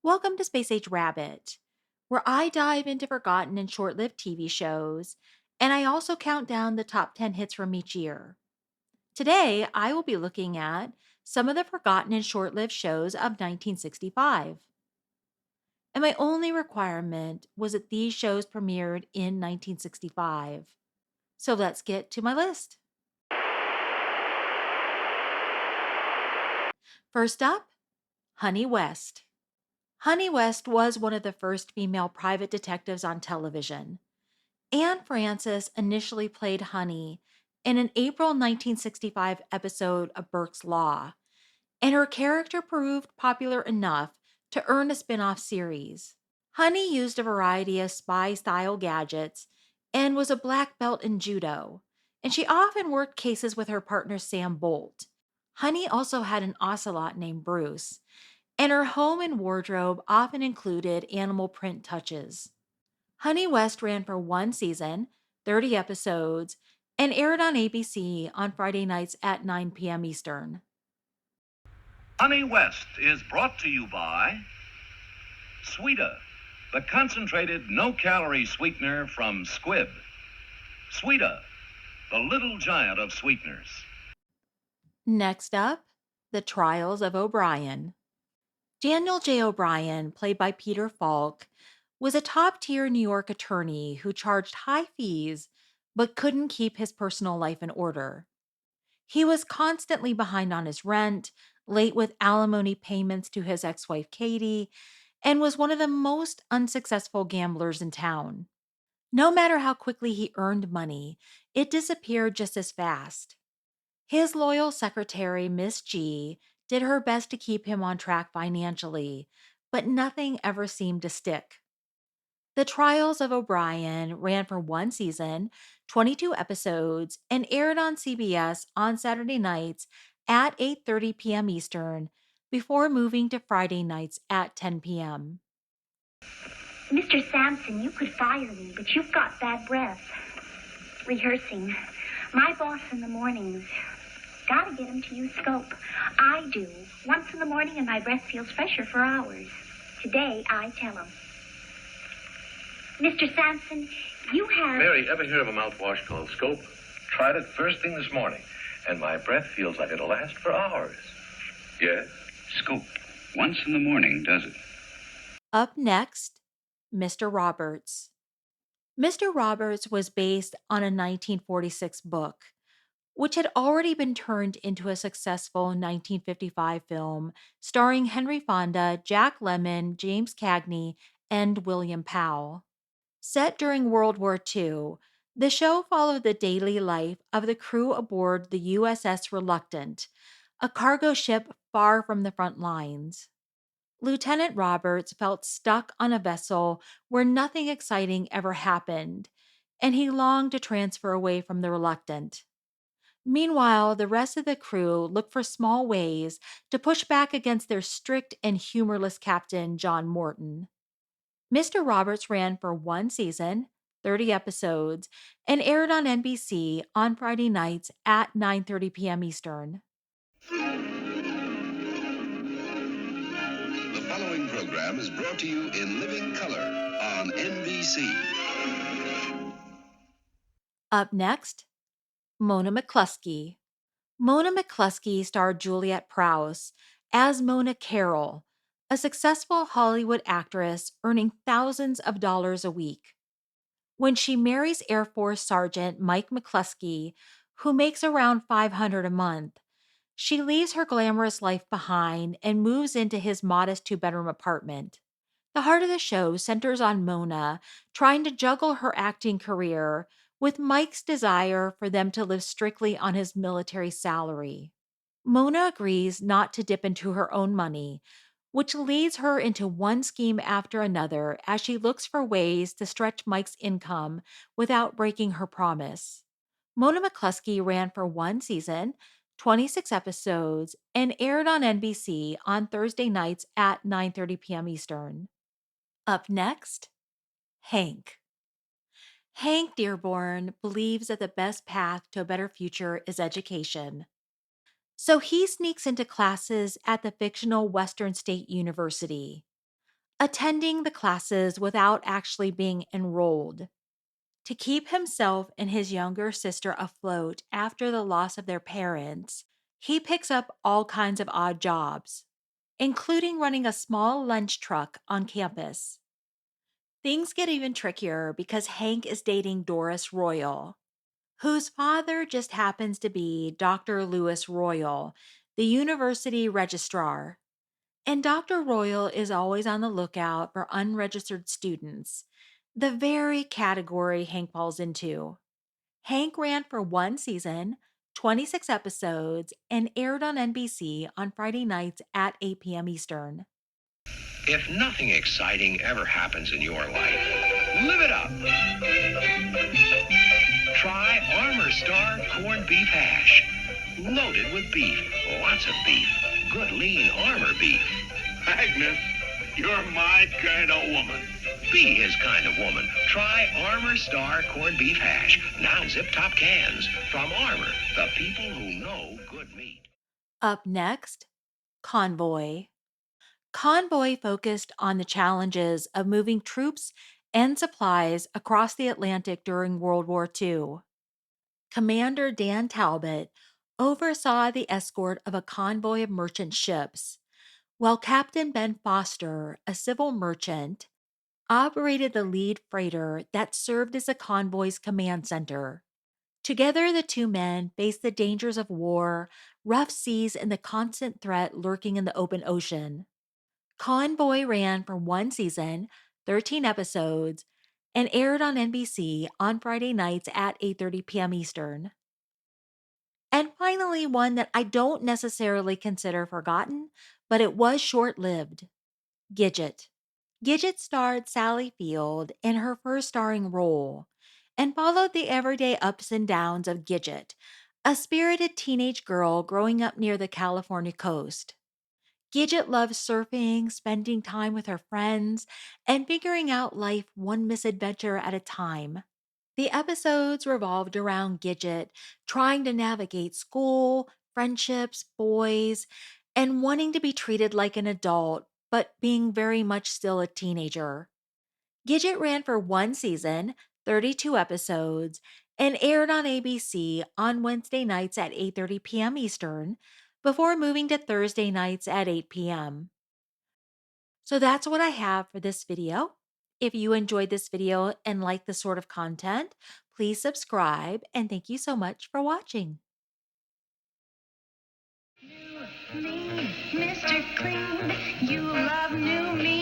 Welcome to Space Age Rabbit, where I dive into forgotten and short lived TV shows, and I also count down the top 10 hits from each year. Today, I will be looking at some of the forgotten and short lived shows of 1965. And my only requirement was that these shows premiered in 1965. So let's get to my list. First up, Honey West. Honey West was one of the first female private detectives on television. Anne Francis initially played Honey in an April 1965 episode of Burke's Law, and her character proved popular enough to earn a spin off series. Honey used a variety of spy style gadgets and was a black belt in judo, and she often worked cases with her partner Sam Bolt. Honey also had an ocelot named Bruce, and her home and wardrobe often included animal print touches. Honey West ran for one season, 30 episodes, and aired on ABC on Friday nights at 9 p.m. Eastern. Honey West is brought to you by Sweeta, the concentrated no-calorie sweetener from Squib. Sweeta, the little giant of sweeteners. Next up, The Trials of O'Brien. Daniel J. O'Brien, played by Peter Falk, was a top tier New York attorney who charged high fees but couldn't keep his personal life in order. He was constantly behind on his rent, late with alimony payments to his ex wife Katie, and was one of the most unsuccessful gamblers in town. No matter how quickly he earned money, it disappeared just as fast. His loyal secretary, Miss G, did her best to keep him on track financially, but nothing ever seemed to stick. The Trials of O'Brien ran for one season, 22 episodes, and aired on CBS on Saturday nights at 8:30 p.m. Eastern before moving to Friday nights at 10 p.m. Mr. Sampson, you could fire me, but you've got bad breath. Rehearsing. My boss in the mornings. Gotta get him to use scope. I do. Once in the morning and my breath feels fresher for hours. Today, I tell him. Mr. Sampson, you have... Mary, ever hear of a mouthwash called Scope? Tried it first thing this morning, and my breath feels like it'll last for hours. Yes, Scope. Once in the morning, does it? Up next, Mr. Roberts. Mr. Roberts was based on a 1946 book, which had already been turned into a successful 1955 film starring Henry Fonda, Jack Lemmon, James Cagney, and William Powell. Set during World War II, the show followed the daily life of the crew aboard the USS Reluctant, a cargo ship far from the front lines. Lieutenant Roberts felt stuck on a vessel where nothing exciting ever happened, and he longed to transfer away from the Reluctant. Meanwhile, the rest of the crew looked for small ways to push back against their strict and humorless captain, John Morton. Mr. Roberts ran for one season, 30 episodes, and aired on NBC on Friday nights at 9:30 p.m. Eastern. The following program is brought to you in living color on NBC. Up next, Mona McCluskey. Mona McCluskey starred Juliet Prowse as Mona Carroll, a successful Hollywood actress earning thousands of dollars a week. When she marries Air Force Sergeant Mike McCluskey, who makes around $500 a month, she leaves her glamorous life behind and moves into his modest two-bedroom apartment. The heart of the show centers on Mona trying to juggle her acting career with Mike's desire for them to live strictly on his military salary. Mona agrees not to dip into her own money, which leads her into one scheme after another as she looks for ways to stretch Mike's income without breaking her promise. Mona McCluskey ran for one season, 26 episodes, and aired on NBC on Thursday nights at 9:30 p.m. Eastern. Up next, Hank. Hank Dearborn believes that the best path to a better future is education. So he sneaks into classes at the fictional Western State University. attending the classes without actually being enrolled. To keep himself and his younger sister afloat after the loss of their parents, he picks up all kinds of odd jobs, including running a small lunch truck on campus. Things get even trickier because Hank is dating Doris Royal, whose father just happens to be Dr. Lewis Royal, the university registrar. And Dr. Royal is always on the lookout for unregistered students, the very category Hank falls into. Hank ran for one season, 26 episodes, and aired on NBC on Friday nights at 8 p.m. Eastern. If nothing exciting ever happens in your life, live it up. Try Armor Star corned beef hash. Loaded with beef. Lots of beef. Good lean Armor beef. Agnes, you're my kind of woman. Be his kind of woman. Try Armor Star corned beef hash. Now in zip-top cans. From Armor, the people who know good meat. Up next, Convoy. Convoy focused on the challenges of moving troops and supplies across the Atlantic during World War II. Commander Dan Talbot oversaw the escort of a convoy of merchant ships, while Captain Ben Foster, a civil merchant, operated the lead freighter that served as the convoy's command center. Together, the two men faced the dangers of war, rough seas, and the constant threat lurking in the open ocean. Convoy ran for one season, 13 episodes, and aired on NBC on Friday nights at 8:30 p.m. Eastern. And finally, one that I don't necessarily consider forgotten, but it was short lived, Gidget. Gidget starred Sally Field in her first starring role and followed the everyday ups and downs of Gidget, a spirited teenage girl growing up near the California coast. Gidget loves surfing, spending time with her friends, and figuring out life one misadventure at a time. The episodes revolved around Gidget trying to navigate school, friendships, boys, and wanting to be treated like an adult, but being very much still a teenager. Gidget ran for one season, 32 episodes, and aired on ABC on Wednesday nights at 8:30 p.m. Eastern before moving to Thursday nights at 8 p.m. So that's what I have for this video. If you enjoyed this video and like this sort of content, please subscribe and thank you so much for watching. Me, Mr. Clean, you love new me.